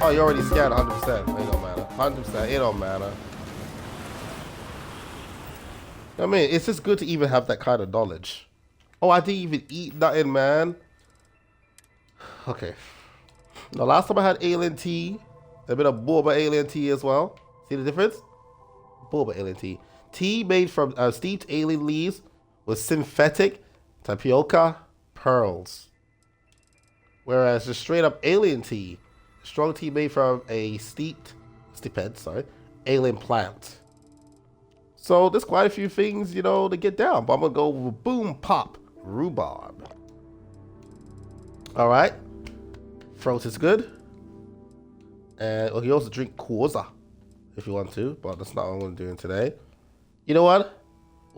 Oh, you already scanned 100%. It don't matter. 100%. It don't matter. I mean, it's just good to even have that kind of knowledge. Oh, I didn't even eat nothing, man. Okay. The last time I had alien tea, a bit of boba alien tea as well. See the difference? Boba alien tea. Tea made from steeped alien leaves with synthetic tapioca pearls. Whereas the straight up alien tea, strong tea made from a alien plant. So there's quite a few things, you know, to get down. But I'm gonna go with boom pop rhubarb. All right. Throat is good. And well, you also drink Quasar if you want to, but that's not what I'm gonna do today. You know what?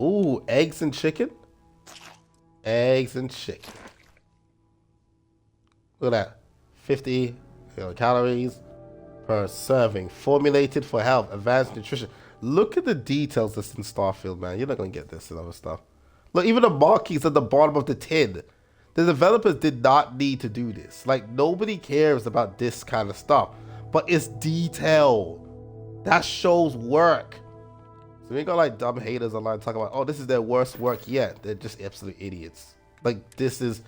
Ooh, eggs and chicken. Eggs and chicken. Look at that. 50 calories per serving. Formulated for health. Advanced nutrition. Look at the details that's in Starfield, man. You're not going to get this and other stuff. Look, even the markings at the bottom of the tin. The developers did not need to do this. Like, nobody cares about this kind of stuff. But it's detail. That shows work. So we got like dumb haters online talking about, oh, this is their worst work yet. They're just absolute idiots. Like, this is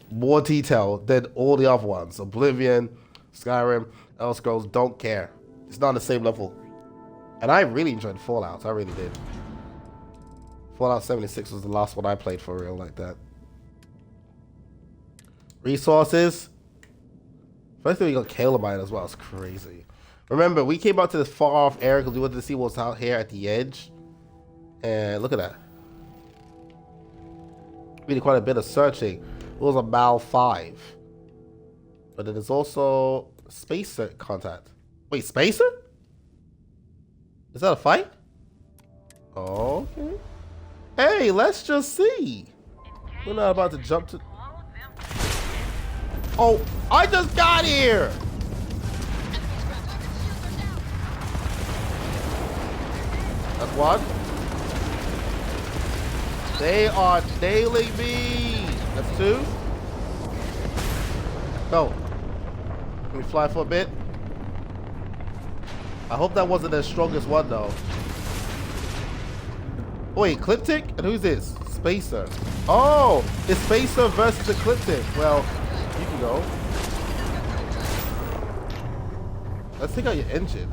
more detail than all the other ones. Oblivion, Skyrim, Elder Scrolls, don't care. It's not on the same level. And I really enjoyed Fallout. I really did. Fallout 76 was the last one I played for real like that. Resources. First thing we got Calamine as well. It's crazy. Remember, we came out to this far off area because we wanted to see what's out here at the edge. And look at that. We did quite a bit of searching. It was a Mal 5. But then there's also Spacer contact. Wait, Spacer? Is that a fight? Okay. Hey, let's just see. We're not about to jump to... Oh, I just got here! That's one. They are nailing me. That's two. Go. Can we fly for a bit? I hope that wasn't their strongest one though. Wait, Ecliptic? And who's this? Spacer. Oh, it's Spacer versus Ecliptic. Well, you can go. Let's take out your engine.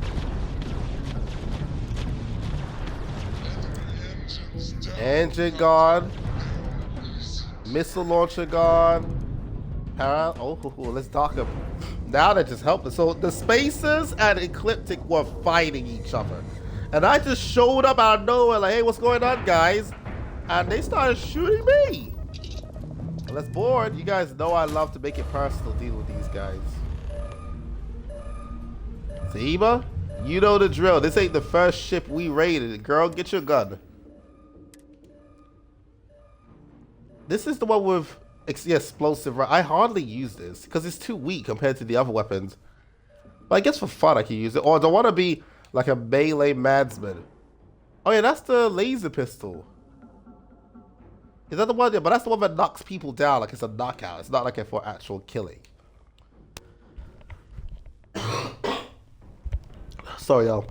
Engine gone. Missile launcher gone. Oh, let's dock them. Now that just helped us. So the Spacers and Ecliptic were fighting each other. And I just showed up out of nowhere like, hey, what's going on, guys? And they started shooting me. Well, that's bored. You guys know I love to make it personal dealing with these guys. Zeba, you know the drill. This ain't the first ship we raided. Girl, get your gun. This is the one with explosive. I hardly use this because it's too weak compared to the other weapons. But I guess for fun I can use it. Or do I want to be like a melee madsman? Oh yeah, that's the laser pistol. Is that the one? Yeah, but that's the one that knocks people down. Like it's a knockout. It's not like it for actual killing. Sorry, y'all.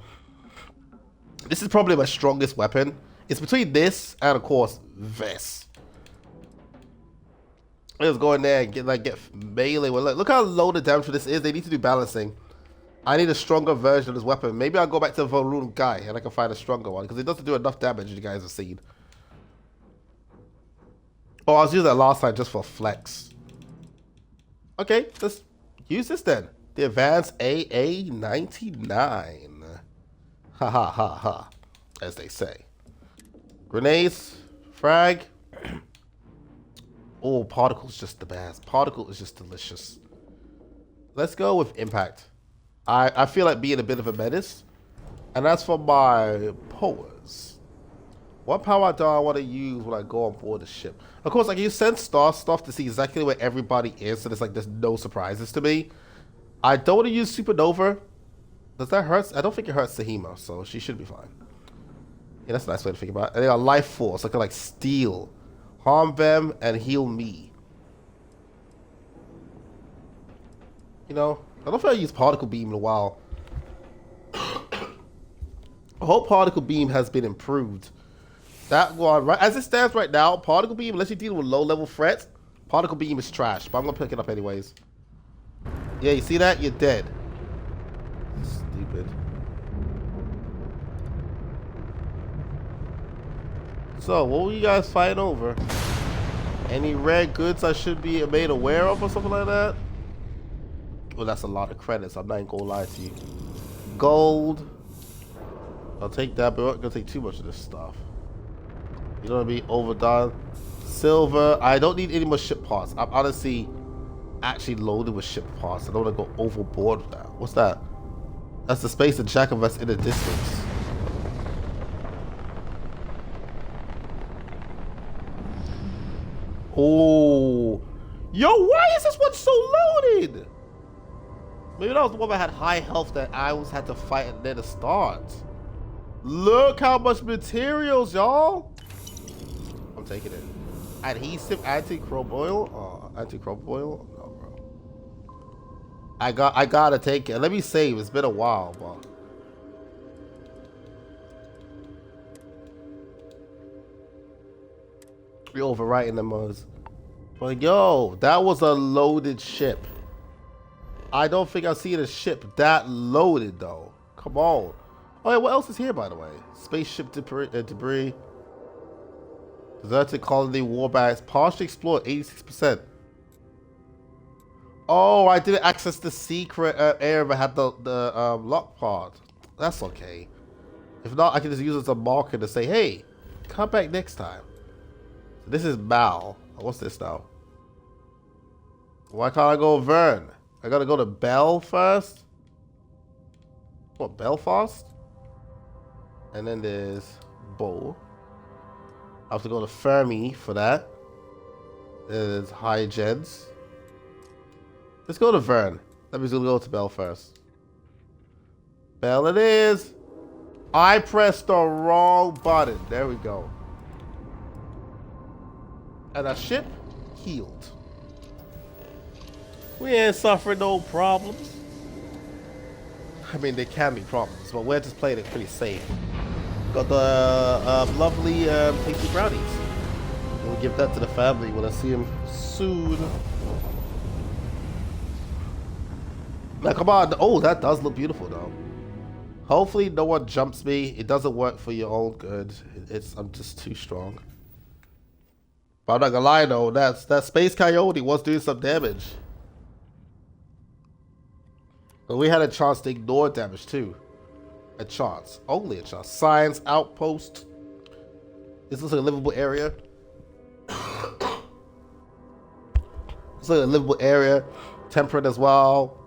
This is probably my strongest weapon. It's between this and, of course, this. Let's go in there and get melee. Well, look how low the damage for this is. They need to do balancing. I need a stronger version of this weapon. Maybe I'll go back to Varun Guy and I can find a stronger one because it doesn't do enough damage. You guys have seen. Oh, I was using that last time just for flex. Okay, let's use this then. The Advanced AA-99. Ha ha ha ha, as they say. Grenades, frag. Oh, Particle's just the best. Particle is just delicious. Let's go with Impact. I feel like being a bit of a menace. And as for my powers, what power do I want to use when I go on board the ship? Of course, I can use Sense Star stuff to see exactly where everybody is, so there's no surprises to me. I don't want to use Supernova. Does that hurt? I don't think it hurts Sahima, so she should be fine. Yeah, that's a nice way to think about it. And they got Life Force, I can like steal, harm them, and heal me. You know, I don't think I used particle beam in a while. I hope particle beam has been improved. That one, right as it stands right now, particle beam, unless you're dealing with low-level threats, particle beam is trash. But I'm gonna pick it up anyways. Yeah, you see that? You're dead. Stupid. So, what were you guys fighting over? Any rare goods I should be made aware of or something like that? Well, that's a lot of credits. I'm not even gonna lie to you. Gold. I'll take that, but I'm not gonna take too much of this stuff. You don't want to be overdone. Silver. I don't need any more ship parts. I'm honestly actually loaded with ship parts. I don't want to go overboard with that. What's that? That's the space that Jack of us in the distance. Oh. Yo, why is this one so loaded? Maybe that was the one that had high health that I always had to fight at the start. Look how much materials, y'all. I'm taking it. Adhesive, anti-chromoil. Oh, anti-chromoil. No, bro. I gotta take it. Let me save. It's been a while, but we're overwriting them modes. But yo, that was a loaded ship. I don't think I've seen a ship that loaded though. Come on. Oh yeah, what else is here by the way? Spaceship debris. Deserted colony warbags. Partially explored 86%. Oh, I didn't access the secret area that had the lock part. That's okay. If not, I can just use it as a marker to say, hey, come back next time. So this is Mal. What's this now? Why can't I go Vern? I gotta go to Bell first? What, Belfast? And then there's Bo. I have to go to Fermi for that. There's High Jeds. Let's go to Vern. Let me go to Bell first. Bell it is. I pressed the wrong button. There we go. And our ship healed. We ain't suffering no problems. I mean, there can be problems, but we're just playing it pretty safe. Got the lovely tasty brownies. We'll give that to the family when I see them soon. Now, come on. Oh, that does look beautiful, though. Hopefully, no one jumps me. It doesn't work for your own good. I'm just too strong. But I'm not gonna lie, though. That Space Coyote was doing some damage. But we had a chance to ignore damage, too. A chance. Only a chance. Science outpost. This looks like a livable area. It's like a livable area. Temperate as well.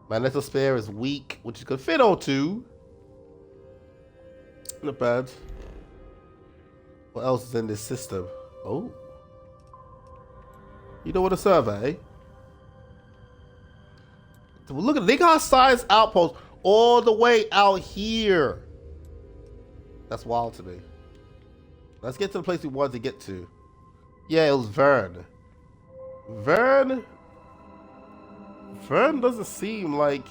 Magnetosphere is weak, which is good. Fiddle too. Not bad. What else is in this system? Oh. You know what a survey? Look at, they got science outpost all the way out here. That's wild to me. Let's get to the place we wanted to get to. Yeah, it was Vern. Vern doesn't seem like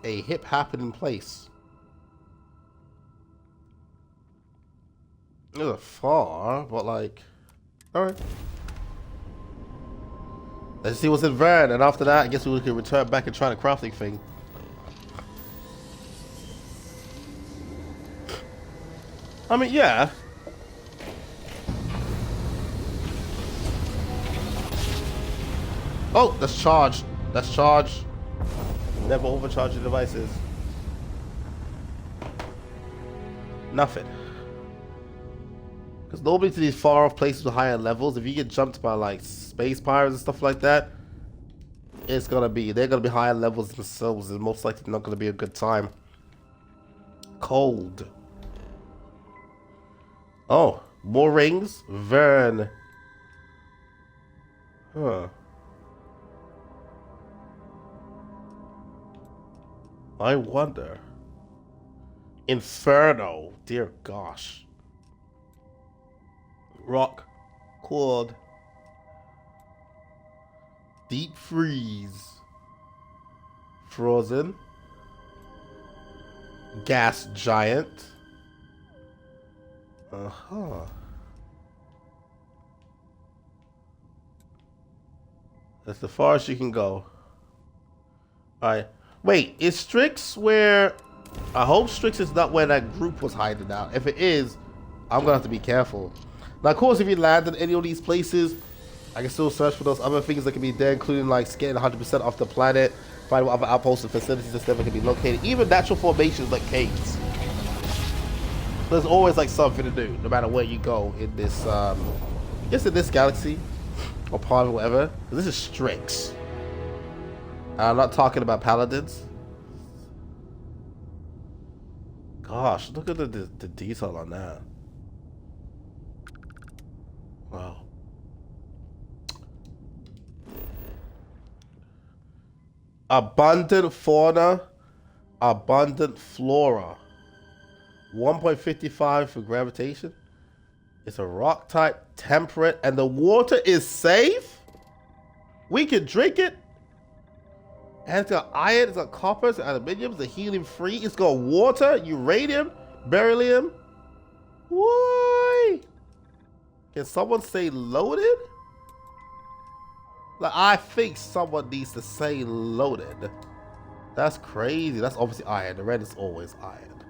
a hip happening place. It's far, but like, alright. Let's see what's in Vern, and after that, I guess we can return back and try the crafting thing. I mean, yeah. Oh, that's charged. That's charged. Never overcharge your devices. Nothing. Because normally to these far off places with higher levels, if you get jumped by like space pirates and stuff like that, they're gonna be higher levels themselves, and most likely not gonna be a good time. Cold. Oh, more rings? Vern. Huh. I wonder. Inferno. Dear gosh. Rock. Cold. Deep freeze. Draws in. Gas giant. Uh-huh. That's the farthest you can go. Alright. Wait, is Strix where... I hope Strix is not where that group was hiding out. If it is, I'm gonna have to be careful. Now, of course, if you land in any of these places, I can still search for those other things that can be there, including like getting 100% off the planet, find what other outposts and facilities and stuff that can be located, even natural formations like caves. There's always like something to do, no matter where you go in this, I guess in this galaxy, or part of whatever. This is Strix. I'm not talking about paladins. Gosh, look at the detail on that. Wow. Abundant fauna, abundant flora. 1.55 for gravitation. It's a rock type, temperate, and the water is safe? We can drink it? And it's got iron, it's got copper, it's got aluminium, it's helium free, it's got water, uranium, beryllium. Why? Can someone say loaded? Like, I think someone needs to say loaded. That's crazy. That's obviously iron. The red is always iron.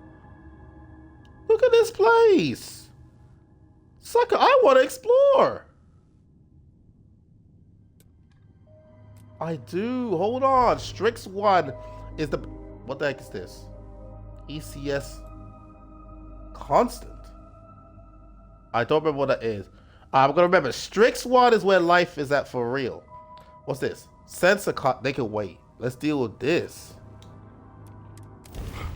Look at this place. Sucker, I want to explore. I do. Hold on. Strix 1 is the... What the heck is this? ECS Constant. I don't remember what that is. I'm going to remember. Strix 1 is where life is at for real. What's this? Sensor cut. They can wait. Let's deal with this.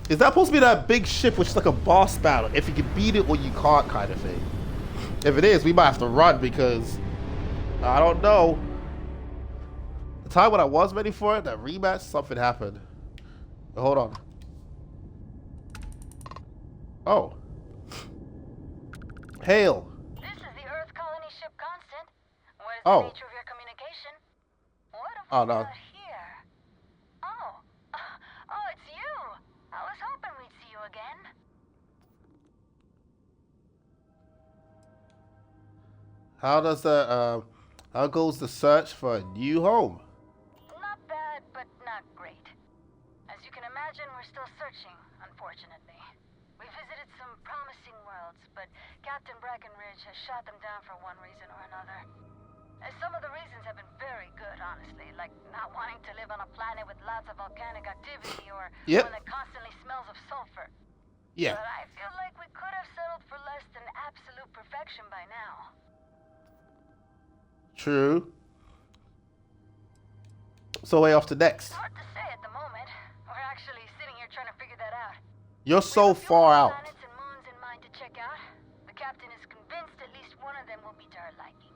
Is that supposed to be that big ship which is like a boss battle? If you can beat it or you can't kind of thing. If it is, we might have to run because... I don't know. The time when I was ready for it, that rematch, something happened. But hold on. Oh. Hail. This is the Earth colony ship Constant. What is Oh. the nature of your communication? What have Oh, we no. got here? Oh, it's you. I was hoping we'd see you again. How does the, how goes the search for a new home? Not bad, but not great. As you can imagine, we're still searching, unfortunately. We visited some promising worlds, but Captain Breckenridge has shot them down for one reason or another. Some of the reasons have been very good, honestly, like not wanting to live on a planet with lots of volcanic activity or one that constantly smells of sulfur. Yeah. But I feel like we could have settled for less than absolute perfection by now. True. So way off to next. It's hard to say at the moment. We're actually sitting here trying to figure that out. You're so far out. Planets and moons in mind to check out. The captain is convinced at least one of them will be to our liking.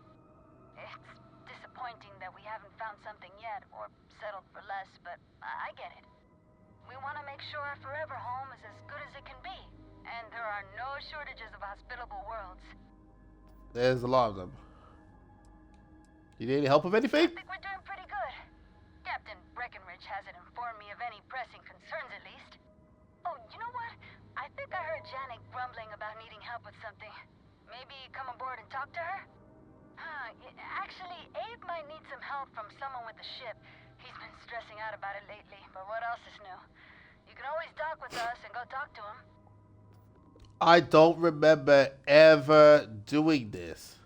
It's disappointing that we haven't found something yet or settled for less, but I get it. We want to make sure our forever home is as good as it can be, and there are no shortages of hospitable worlds. There's a lot of them. You need any help with anything? I think we're doing pretty good. Captain Breckenridge hasn't informed me of any pressing concerns, at least. Oh, you know what? I think I heard Janet grumbling about needing help with something. Maybe come aboard and talk to her? Actually, Abe might need some help from someone with the ship. He's been stressing out about it lately, but what else is new? You can always dock with us and go talk to him. I don't remember ever doing this.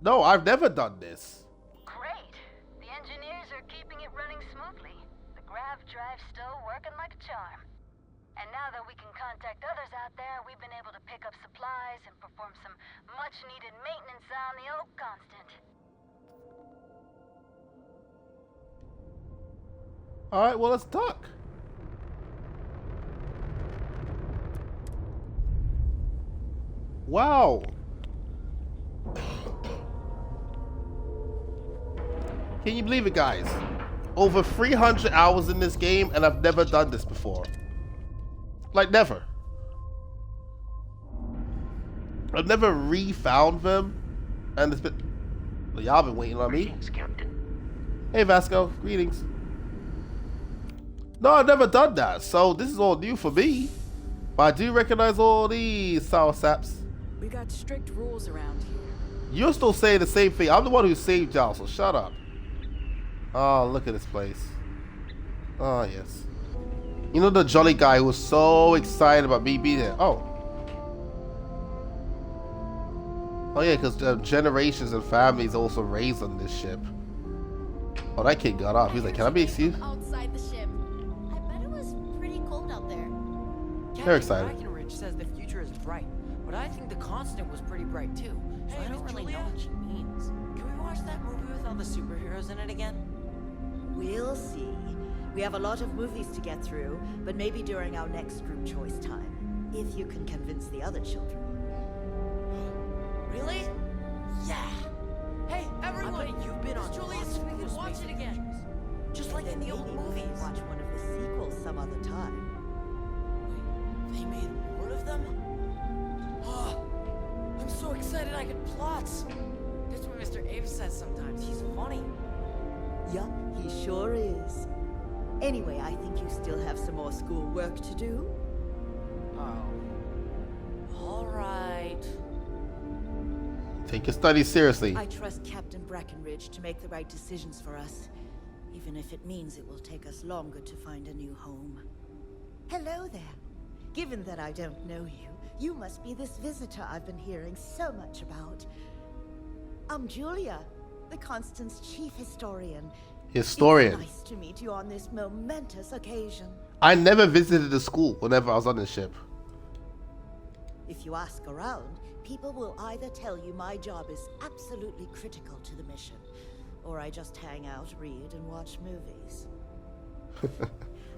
No, I've never done this. Great. The engineers are keeping it running smoothly. The grav drive's still working like a charm. And now that we can contact others out there, we've been able to pick up supplies and perform some much-needed maintenance on the old Constant. Alright, well, let's dock. Wow. Can you believe it, guys? Over 300 hours in this game, and I've never done this before. Like, never. I've never re-found them, and it's been... Well, y'all been waiting on me. Greetings, Captain. Hey, Vasco. Greetings. No, I've never done that, so this is all new for me. But I do recognize all these sour saps. We got strict rules around here. You're still saying the same thing. I'm the one who saved y'all, so shut up. Oh, look at this place. Oh, yes. You know the jolly guy who was so excited about me being there? Oh. Oh, yeah, because generations and families also raised on this ship. Oh, that kid got up. He's like, can I be excused? Outside the ship. I bet it was pretty cold out there. They're excited. Captain Breckenridge says the future is bright, but I think the Constant was pretty bright too. So I don't really know what she means. Can we watch that movie with all the superheroes in it again? We'll see. We have a lot of movies to get through, but maybe during our next group choice time, if you can convince the other children. Really? Yeah! Hey, everyone! You've been on Julius, we can watch it again. Just like in the old movies. Watch one of the sequels some other time. Wait, they made more of them? Oh, I'm so excited I could plot. That's what Mr. Abe says sometimes. He's funny. Yup, he sure is. Anyway, I think you still have some more school work to do. Oh. Alright. Take your studies seriously. I trust Captain Breckenridge to make the right decisions for us, even if it means it will take us longer to find a new home. Hello there. Given that I don't know you, you must be this visitor I've been hearing so much about. I'm Julia, the Constant's chief historian. Historian. It's nice to meet you on this momentous occasion. I never visited the school whenever I was on the ship. If you ask around, people will either tell you my job is absolutely critical to the mission, or I just hang out, read, and watch movies.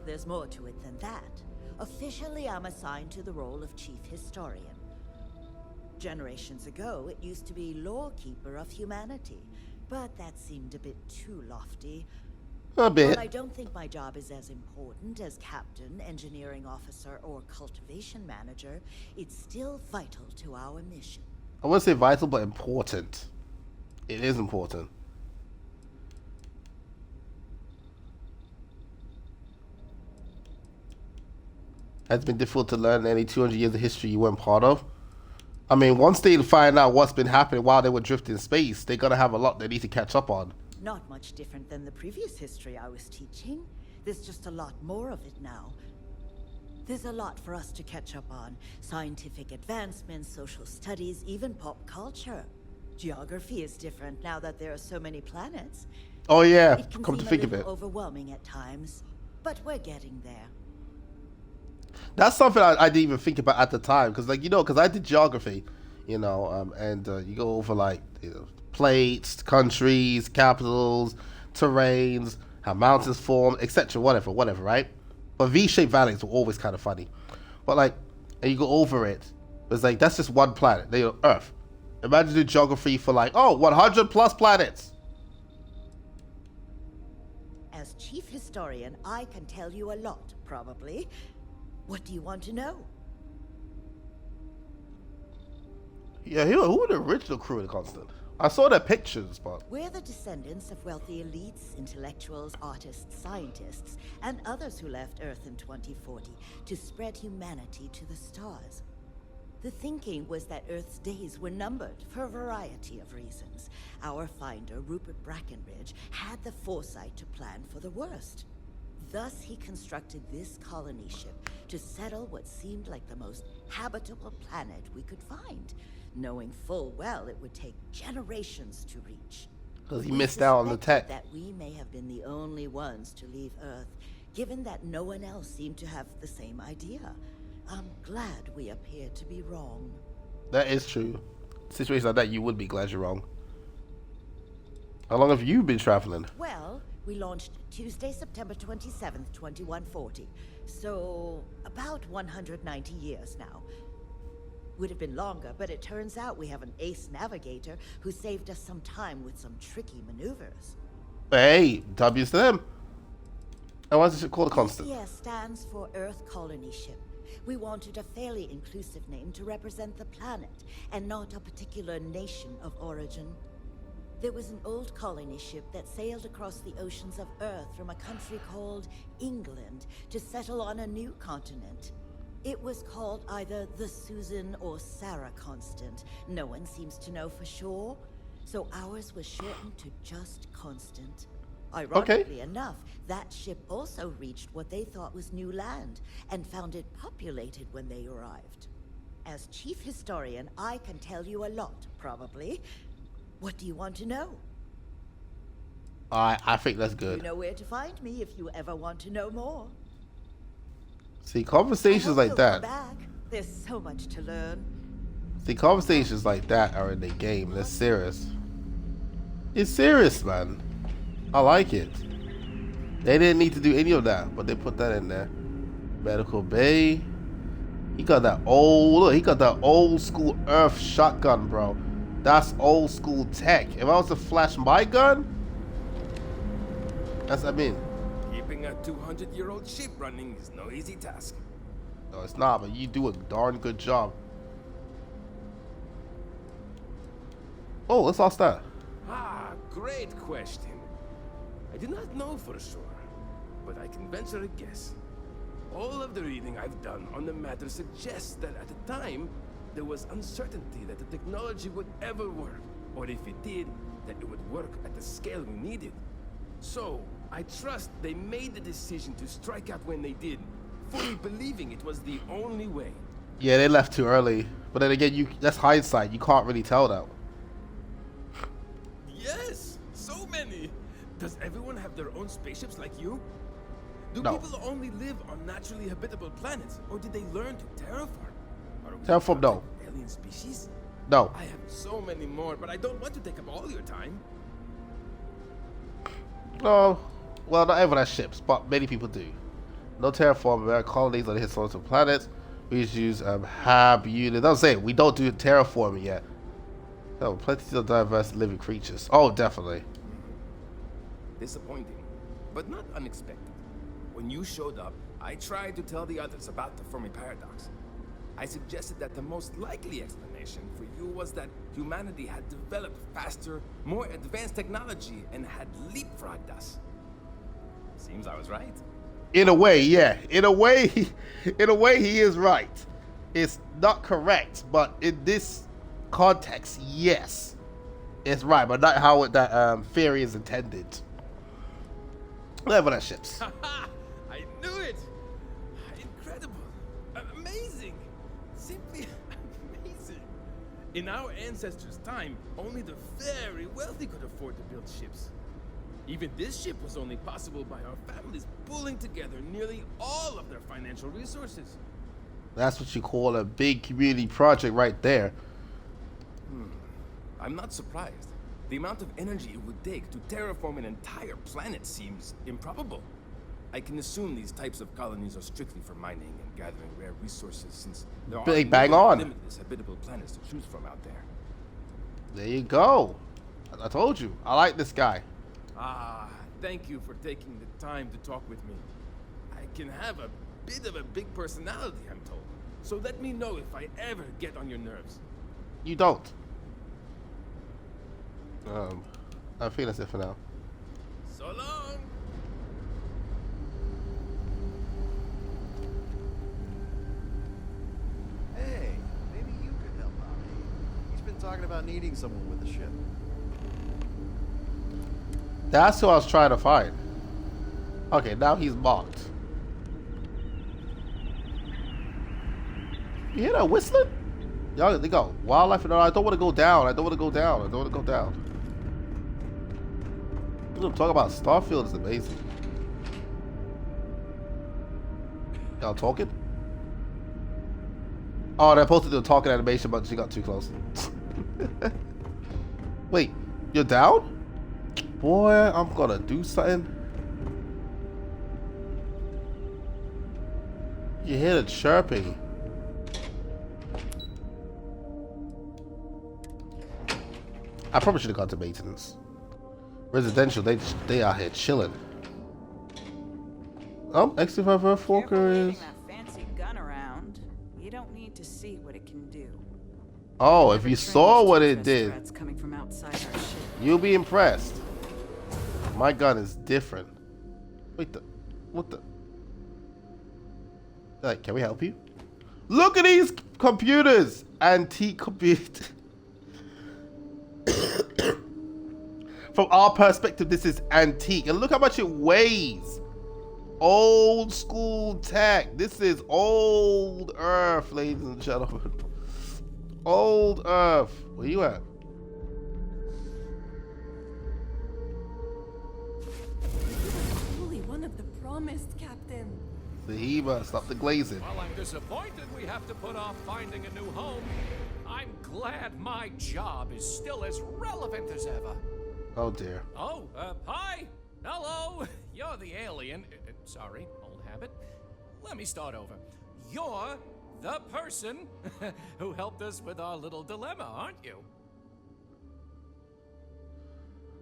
There's more to it than that. Officially, I'm assigned to the role of chief historian. Generations ago, it used to be lawkeeper of humanity, but that seemed a bit too lofty. A bit. But I don't think my job is as important as captain, engineering officer, or cultivation manager. It's still vital to our mission. I wouldn't say vital, but important. It is important. Has it been difficult to learn any 200 years of history you weren't part of? I mean, once they find out what's been happening while they were drifting in space, they're gonna have a lot they need to catch up on. Not much different than the previous history I was teaching. There's just a lot more of it now. There's a lot for us to catch up on. Scientific advancements, social studies, even pop culture. Geography is different now that there are so many planets. Oh yeah, It can come to seem think a of little it. overwhelming at times, but we're getting there. That's something I didn't even think about at the time, because like, you know, because I did geography, you know, and you go over like, you know, plates, countries, capitals, terrains, how mountains form, etc., whatever, right? But V-shaped valleys were always kind of funny. But like, and you go over it, it's like, that's just one planet, they Earth. Imagine doing geography for like, 100 plus planets. As chief historian, I can tell you a lot, probably. What do you want to know? Yeah, who were the original crew of the Constant? I saw their pictures, but We're the descendants of wealthy elites, intellectuals, artists, scientists, and others who left Earth in 2040 to spread humanity to the stars. The thinking was that Earth's days were numbered for a variety of reasons. Our finder, Rupert Breckenridge, had the foresight to plan for the worst. Thus, he constructed this colony ship to settle what seemed like the most habitable planet we could find, knowing full well it would take generations to reach. because he We missed out on the suspected tech. that we may have been the only ones to leave Earth, given that no one else seemed to have the same idea. I'm glad we appeared to be wrong. That is true. Situations like that, you would be glad you're wrong. How long have you been traveling? Well, we launched Tuesday, September 27th, 2140. So, about 190 years now. Would have been longer, but it turns out we have an ace navigator who saved us some time with some tricky maneuvers. Hey, W's to them. And what's it called, Constant? ECS stands for Earth Colony Ship. We wanted a fairly inclusive name to represent the planet, and not a particular nation of origin. There was an old colony ship that sailed across the oceans of Earth from a country called England to settle on a new continent. It was called either the Susan or Sarah Constant. No one seems to know for sure, so ours was shortened to just Constant. Ironically enough, that ship also reached what they thought was new land and found it populated when they arrived. As chief historian, I can tell you a lot, probably. What do you want to know? I think that's good. You know where to find me if you ever want to know more. See, conversations like Come that. back. There's so much to learn. See, conversations like that are in the game. They're serious. It's serious, man. I like it. They didn't need to do any of that, but they put that in there. Medical bay. He got that old. Look, he got that old school Earth shotgun, bro. That's old school tech. If I was to flash my gun, that's what I mean. Keeping a 200-year-old ship running is no easy task. No, it's not, but you do a darn good job. Oh, let's ask that. Ah, great question. I do not know for sure, but I can venture a guess. All of the reading I've done on the matter suggests that at the time, there was uncertainty that the technology would ever work, or if it did, that it would work at the scale we needed. So, I trust they made the decision to strike out when they did, fully believing it was the only way. Yeah, they left too early. But then again, that's hindsight. You can't really tell that. Yes, so many. Does everyone have their own spaceships like you? Do No. people only live on naturally habitable planets, or did they learn to terraform? Are we Terraform, no. alien species? No. I have so many more, but I don't want to take up all your time. No. Well, not everyone has ships, but many people do. No terraform. There are colonies on the historical planets. We just use hab unit. Don't say it. We don't do terraforming yet. No, plenty of diverse living creatures. Oh, definitely. Disappointing, but not unexpected. When you showed up, I tried to tell the others about the Fermi paradox. I suggested that the most likely explanation for you was that humanity had developed faster, more advanced technology and had leapfrogged us. Seems I was right. In a way, yeah. In a way, he is right. It's not correct, but in this context, yes, it's right, but not how that theory is intended. Level that ships. I knew it! Incredible! Amazing! Simply amazing! In our ancestors' time, only the very wealthy could afford to build ships. Even this ship was only possible by our families pulling together nearly all of their financial resources. That's what you call a big community project right there. I'm not surprised. The amount of energy it would take to terraform an entire planet seems improbable. I can assume these types of colonies are strictly for mining and gathering rare resources, since there are Bang on. limitless habitable planets to choose from out there. There you go. I told you. I like this guy. Ah, thank you for taking the time to talk with me. I can have a bit of a big personality, I'm told. So let me know if I ever get on your nerves. You don't. I think that's it for now. So long! Hey, maybe you could help out. He's been talking about needing someone with the ship. That's who I was trying to find. Okay, now he's marked. You hear that whistling? Y'all, they go wildlife. No, I don't want to go down. I don't want to go down. I don't want to go down. I'm talking about Starfield is amazing. Y'all talking? Oh, they're supposed to do a talking animation, but she got too close. Wait, you're down? Boy, I'm gonna do something. You hear the chirping. I probably should have gone to maintenance. Residential, they out here chilling. X35 Earthwalker Careful is. waving that fancy gun around. You don't need to see what it can do. Oh, if you saw what it did. Threats coming from outside our ship. You'll be impressed. My gun is different. Wait, what the? Like, can we help you? Look at these computers! Antique computer. From our perspective, this is antique. And look how much it weighs. Old school tech. This is old Earth, ladies and gentlemen. Old Earth. Where you at? Truly one of the promised, Captain. Zahima, stop the glazing. Well, I'm disappointed we have to put off finding a new home. I'm glad my job is still as relevant as ever. Oh dear. Oh, hi. Hello. You're the alien. Sorry, old habit. Let me start over. You're the person who helped us with our little dilemma, aren't you?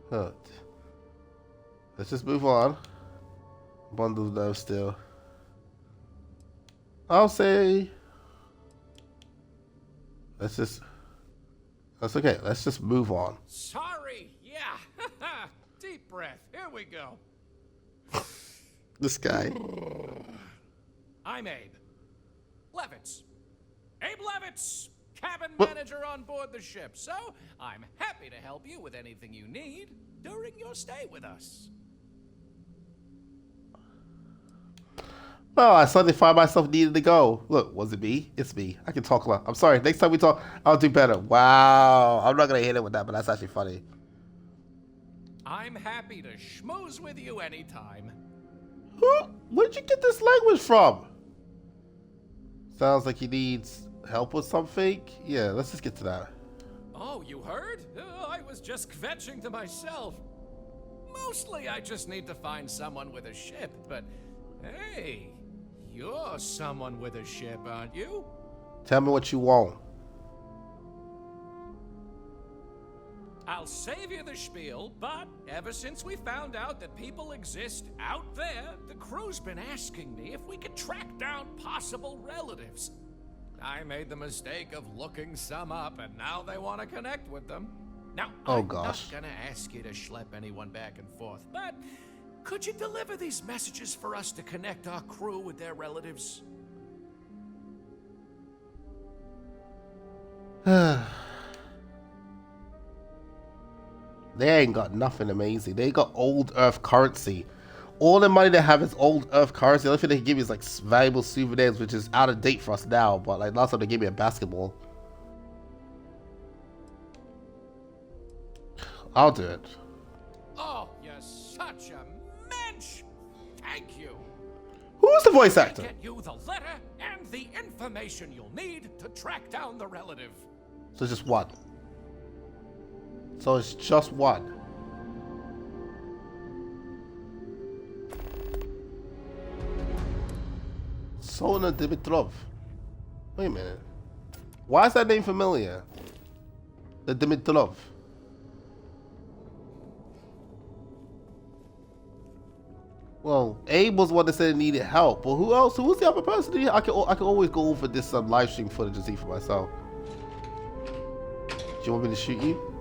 Huh. Let's just move on. Bundles though still. I'll say that's okay. Let's just move on. Sorry. Yeah. Deep breath. Here we go. This guy. I'm Abe Levitz. Abe Levitz, cabin What? manager on board the ship. So I'm happy to help you with anything you need during your stay with us. Well, I suddenly find myself needing to go. Look, was it me? It's me. I can talk a lot. I'm sorry. Next time we talk, I'll do better. Wow. I'm not going to hit it with that, but that's actually funny. I'm happy to schmooze with you anytime. Where'd you get this language from? Sounds like he needs help with something. Yeah, let's just get to that. Oh, you heard? I was just kvetching to myself. Mostly I just need to find someone with a ship, but hey, you're someone with a ship, aren't you? Tell me what you want. I'll save you the spiel, but ever since we found out that people exist out there, the crew's been asking me if we could track down possible relatives. I made the mistake of looking some up, and now they want to connect with them. Now, I'm not gonna ask you to schlep anyone back and forth, but could you deliver these messages for us to connect our crew with their relatives? They ain't got nothing amazing. They got old Earth currency. All the money they have is old Earth currency. The only thing they can give me is like valuable souvenirs, which is out of date for us now. But like last time they gave me a basketball. I'll do it. Oh, you're such a mensch! Thank you. Who's the voice actor? Get you the letter and the information you'll need to track down the relative. So just one. So it's just one. Sona Dimitrov. Wait a minute. Why is that name familiar? The Dimitrov. Well, Abe was the one that said he needed help. But who else? Who was the other person? I can always go over this live stream footage and see for myself. Do you want me to shoot you?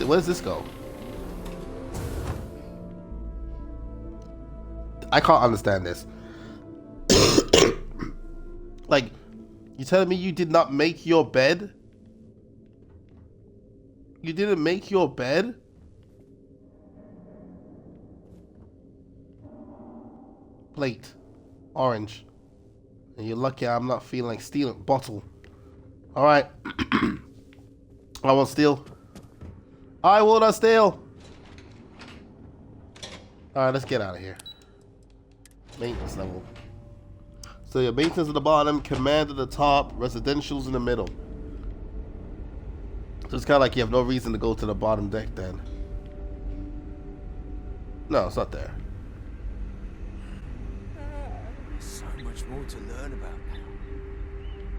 Where does this go? I can't understand this. Like, you telling me you did not make your bed? You didn't make your bed? Plate. Orange. And you're lucky I'm not feeling like stealing. Bottle. Alright. I won't steal. I will not steal. Alright, let's get out of here. Maintenance level. So your maintenance at the bottom, command at the top, residentials in the middle. So it's kind of like you have no reason to go to the bottom deck then. No, it's not there. So much more to learn about now.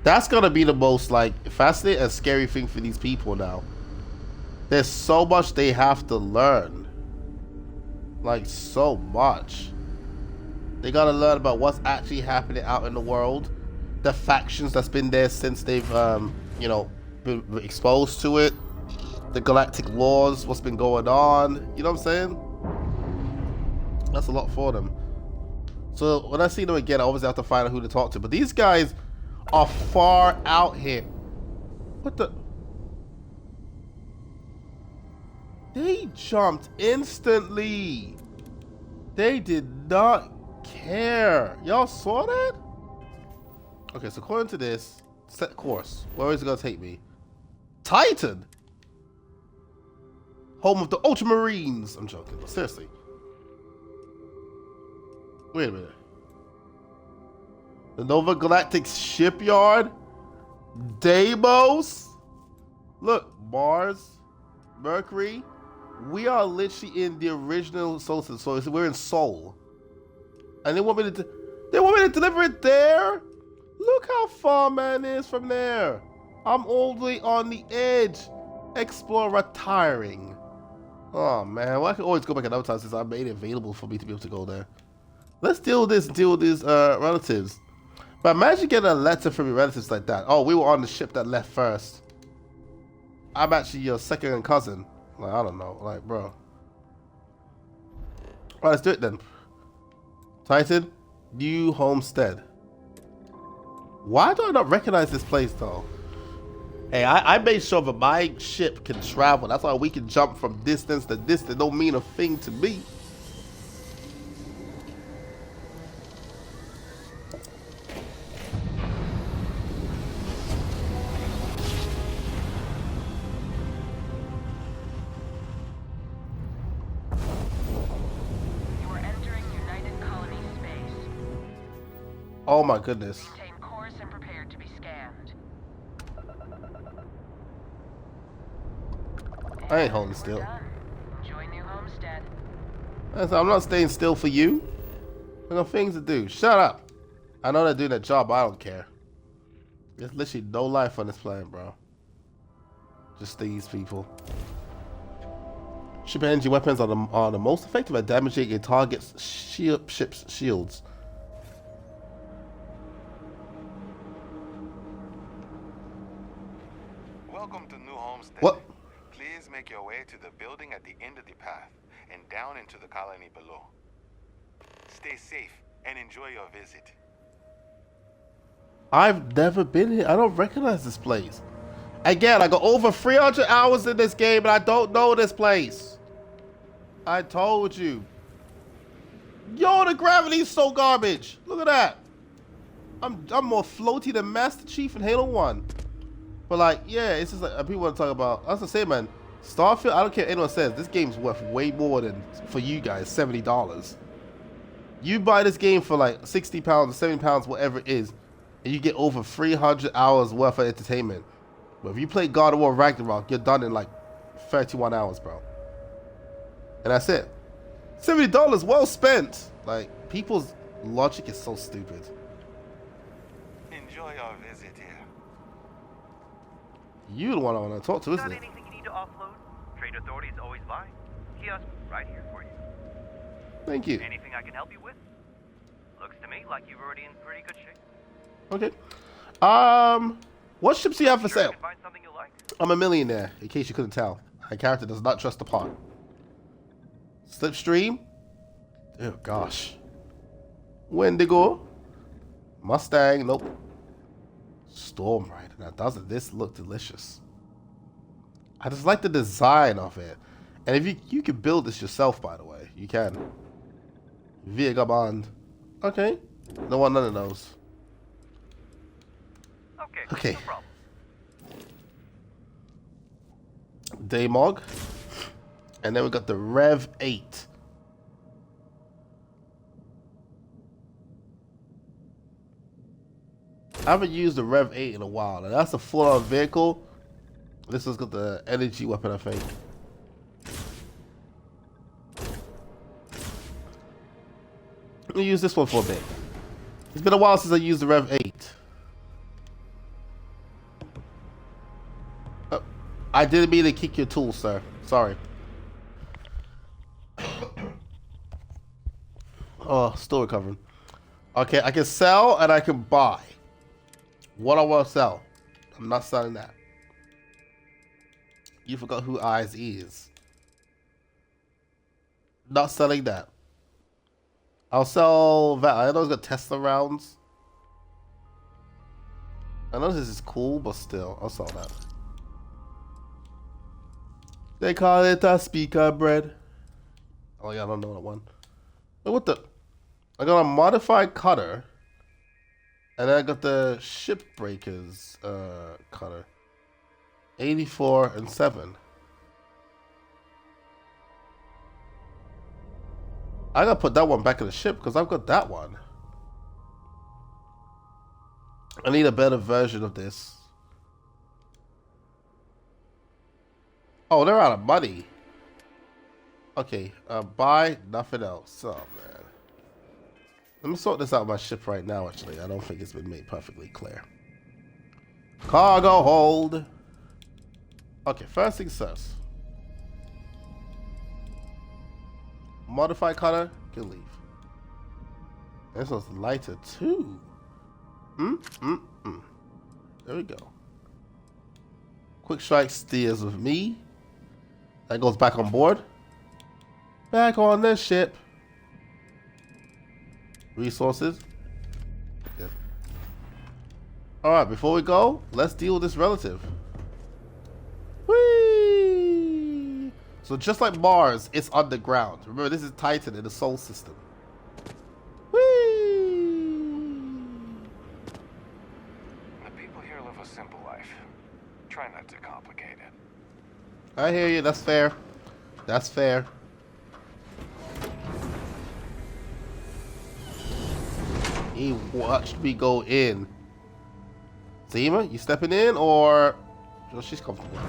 That's gonna be the most like fascinating and scary thing for these people now. There's so much they have to learn. Like so much. They gotta learn about what's actually happening out in the world. the factions that's been there since they've, you know, been exposed to it. The galactic laws, what's been going on. You know what I'm saying? That's a lot for them. So when I see them again, I obviously have to find out who to talk to. But these guys are far out here. What the? They jumped instantly. They did not care. Y'all saw that? Okay, so according to this, set course. Where is it gonna take me? Titan! Home of the Ultramarines. I'm joking, but seriously. Wait a minute. The Nova Galactic Shipyard? Deimos? Look, Mars, Mercury. We are literally in the original solar system, so we're in Sol. And they want me to deliver it there? Look how far man is from there. I'm all the way on the edge. Explore retiring. Oh man, well, I can always go back another time since I made it available for me to be able to go there. Let's deal with these relatives. But imagine getting a letter from your relatives like that. Oh, we were on the ship that left first. I'm actually your second cousin. Like, I don't know. Like, bro. Alright, let's do it then. Titan, New Homestead. Why do I not recognize this place though? Hey, I made sure that my ship can travel. That's why we can jump from distance to distance. Don't mean a thing to me. You are entering United Colony space. Oh my goodness. Maintain course and prepare to be scanned. I ain't holding still. Enjoy New Homestead. I'm not staying still for you. I got things to do. Shut up. I know they're doing their job, but I don't care. There's literally no life on this planet, bro. Just these people. Ship energy weapons are the most effective at damaging a target's ship's shields. Welcome to New Homestead. What? Please make your way to the building at the end of the path and down into the colony below. Stay safe and enjoy your visit. I've never been here. I don't recognize this place. Again, I got over 300 hours in this game and I don't know this place. I told you. Yo, the gravity's so garbage. Look at that. I'm more floaty than Master Chief in Halo 1. But like, yeah, it's just like people want to talk about. I was gonna say, man, Starfield. I don't care what anyone says. This game's worth way more than for you guys, $70. You buy this game for like £60 or £70, whatever it is, and you get over 300 hours worth of entertainment. But if you play God of War Ragnarok, you're done in like 31 hours, bro. And that's it. $70 well spent. Like, people's logic is so stupid. Enjoy your visit here. You're the one I want to talk to, isn't Got it? anything you need to offload? Trade authorities always buy. Kiosk right here for you. Thank you. Anything I can help you with? Looks to me like you're already in pretty good shape. Okay. What ships do you have for Sure, I sale? can find something you like. I'm a millionaire, in case you couldn't tell. My character does not trust the pot. Slipstream? Oh gosh. Wendigo? Mustang? Nope. Storm Rider. Now doesn't this look delicious? I just like the design of it. And if you can build this yourself, by the way. You can. Vagabond. Okay. Don't want none of those. Okay. No problem. Daymog. And then we got the Rev 8. I haven't used the Rev 8 in a while. Now that's a full-on vehicle. This has got the energy weapon, I think. Let me use this one for a bit. It's been a while since I used the Rev 8. Oh, I didn't mean to kick your tool, sir. Sorry. Oh, still recovering. Okay, I can sell and I can buy. What I want to sell. I'm not selling that. You forgot who Eyes is. Not selling that. I'll sell that. I know it's got Tesla rounds. I know this is cool, but still, I'll sell that. They call it a speaker bread. Oh yeah, I don't know that one. Wait, what the? I got a modified cutter. And then I got the shipbreakers cutter. 84 and 7. I gotta put that one back in the ship because I've got that one. I need a better version of this. Oh, they're out of money. Okay, buy nothing else. Oh man. Let me sort this out with my ship right now, actually. I don't think it's been made perfectly clear. Cargo hold. Okay, first things first. Modify cutter, can leave. This one's lighter too. There we go. Quick strike steers with me. That goes back on board. Back on the ship. Resources. Yep. Alright, before we go, let's deal with this relative. Whee! So just like Mars, it's underground. Remember, this is Titan in the Sol system. The people here live a simple life. Try not to complicate it. I hear you, that's fair. That's fair. He watched me go in. Zima, you stepping in or... Oh, she's comfortable.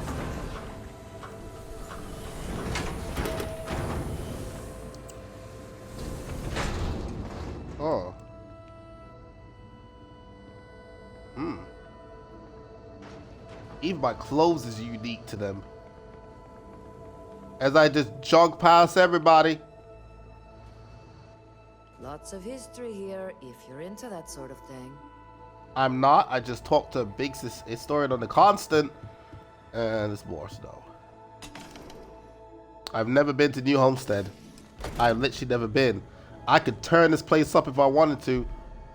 Oh. Even my clothes is unique to them. As I just jog past everybody. Lots of history here, if you're into that sort of thing. I'm not. I just talked to a big historian on the Constant. And it's more snow. I've never been to New Homestead. I've literally never been. I could turn this place up if I wanted to.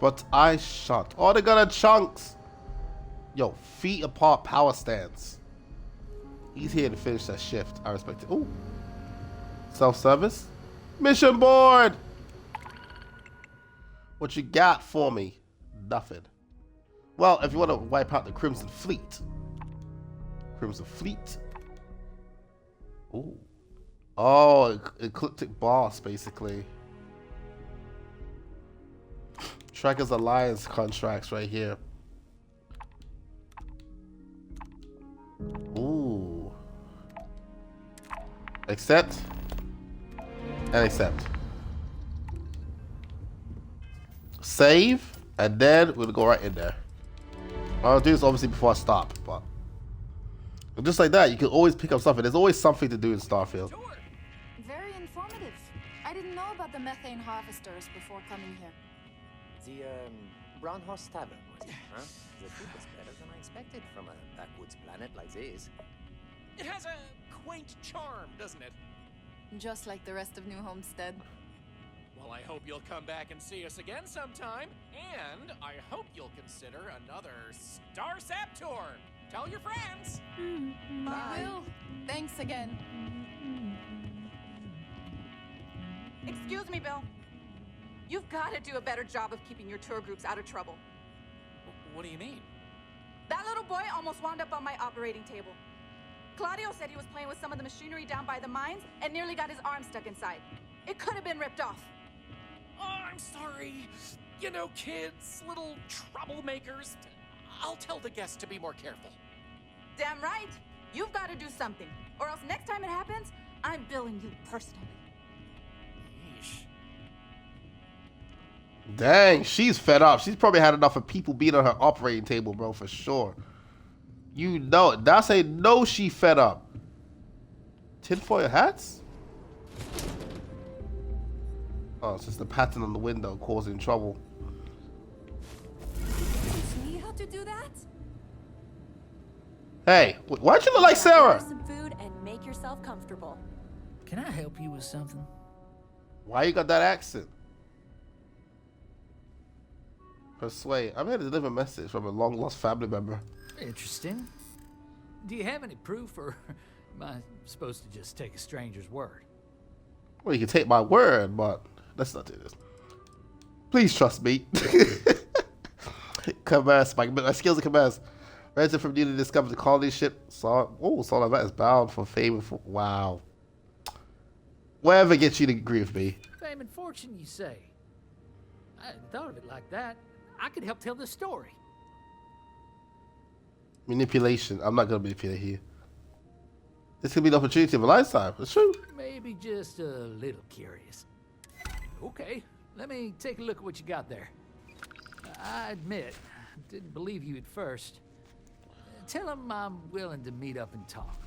But I shan't. Oh, they got a chunks. Yo, feet apart power stance. He's here to finish that shift. I respect it. Ooh. Self-service. Mission board. What you got for me? Nothing. Well, if you want to wipe out the Crimson Fleet. Crimson Fleet. Ooh. Oh, ecliptic boss, basically. Trackers Alliance contracts right here. Ooh. Accept. And accept. Save. And then we'll go right in there. I'll do this obviously before I stop, but just like that, you can always pick up something. There's always something to do in Starfield. Very informative. I didn't know about the methane harvesters before coming here. The Brown Horse Tavern, was it, huh? The food was better than I expected from a backwoods planet like this. It has a quaint charm, doesn't it? Just like the rest of New Homestead. Well, I hope you'll come back and see us again sometime. And I hope you'll consider another Starsap tour. Tell your friends. I will. Thanks again. Excuse me, Bill. You've got to do a better job of keeping your tour groups out of trouble. What do you mean? That little boy almost wound up on my operating table. Claudio said he was playing with some of the machinery down by the mines and nearly got his arm stuck inside. It could have been ripped off. Oh, I'm sorry. You know, kids, little troublemakers. I'll tell the guests to be more careful. Damn right. You've got to do something. Or else next time it happens, I'm billing you personally. Yeesh. Dang, she's fed up. She's probably had enough of people being on her operating table, bro, for sure. You know it. That's a no, she fed up. Tinfoil hats? Oh, it's just the pattern on the window causing trouble. Teach me how to do that? Hey, why'd you look like Sarah? Some food and make yourself comfortable. Can I help you with something? Why you got that accent? Persuade. I'm here to deliver a message from a long lost family member. Interesting. Do you have any proof, or am I supposed to just take a stranger's word? Well, you can take my word, but let's not do this. Please trust me. Commerce. My skills in commerce. Resident from newly discovered the colony ship. Saw that is bound for fame. Wow. Whatever gets you to agree with me. Fame and fortune, you say? I hadn't thought of it like that. I could help tell the story. Manipulation. I'm not going to manipulate here. This could be the opportunity of a lifetime. That's true. Maybe just a little curious. Okay, let me take a look at what you got there. I admit, didn't believe you at first. Tell him I'm willing to meet up and talk.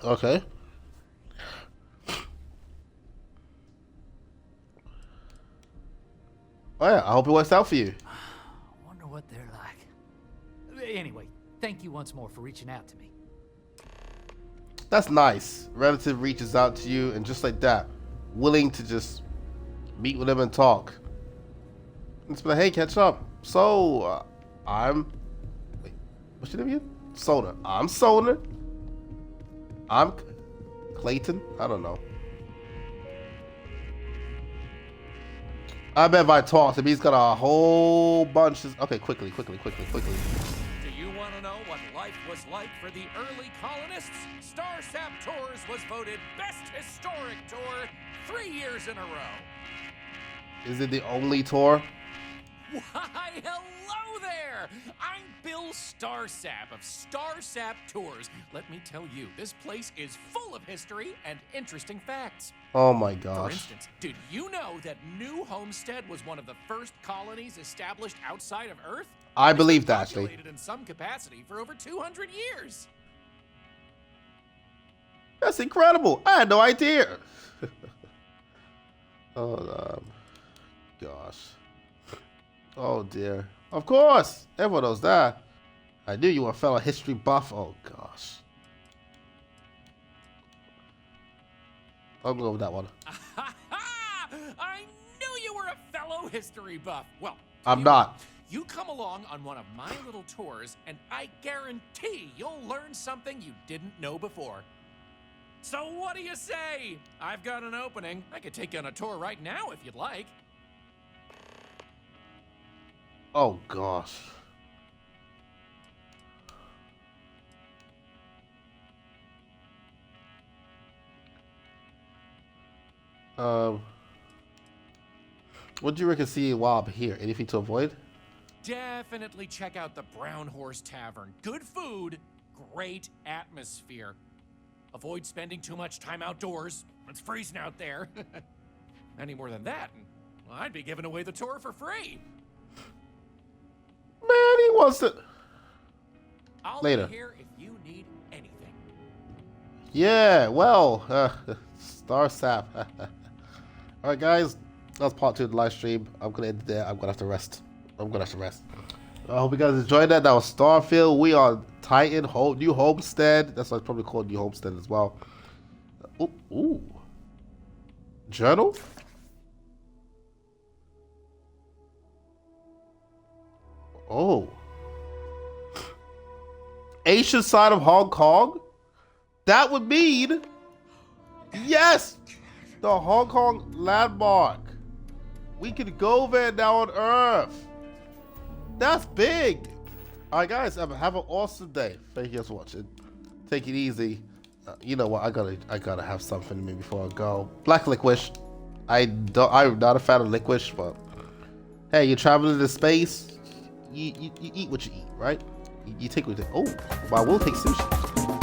Okay. Oh yeah, I hope it works out for you. Wonder what they're like. Anyway, thank you once more for reaching out to me. That's nice. Relative reaches out to you, and just like that, willing to just meet with them and talk. It's like, hey, catch up. So, wait, what's your name again? Sona. I'm Sona. I'm Clayton. I don't know. I bet if I talk to him, he's got a whole bunch of... Okay, quickly. Do you want to know what life was like for the early colonists? Starsap Tours was voted Best Historic Tour 3 years in a row. Is it the only tour? Why, hello there! I'm Bill Starsap of Starsap Tours. Let me tell you, this place is full of history and interesting facts. Oh my gosh. For instance, did you know that New Homestead was one of the first colonies established outside of Earth? I believe that, actually. Populated in some capacity for over 200 years. That's incredible. I had no idea. Oh, gosh. Oh, dear. Of course. Everyone knows that. I knew you were a fellow history buff. Oh, gosh. I'll go with that one. I knew you were a fellow history buff. Well, I'm not. You come along on one of my little tours, and I guarantee you'll learn something you didn't know before. So what do you say? I've got an opening. I could take you on a tour right now if you'd like. Oh, gosh. What do you reckon seeing while I'm here? Anything to avoid? Definitely check out the Brown Horse Tavern. Good food, great atmosphere. Avoid spending too much time outdoors. It's freezing out there. Any more than that, well, I'd be giving away the tour for free. Man, he wants to... I'll Later. be here if you need anything. Yeah, well, Starsap. Alright, guys. That's part 2 of the live stream. I'm going to end it there. I'm going to have to rest. I hope you guys enjoyed that. That was Starfield. We are Titan, New Homestead. That's why it's probably called New Homestead as well. Ooh. Journal? Oh. Asian side of Hong Kong? That would mean... Yes! The Hong Kong landmark. We can go there now on Earth. That's big. Alright guys, have an awesome day. Thank you guys for watching. Take it easy. You know what? I gotta have something in me before I go. Black licorice. I'm not a fan of licorice, but hey, you're traveling to space. You eat what you eat, right? You take what you take. Oh, but I will take sushi.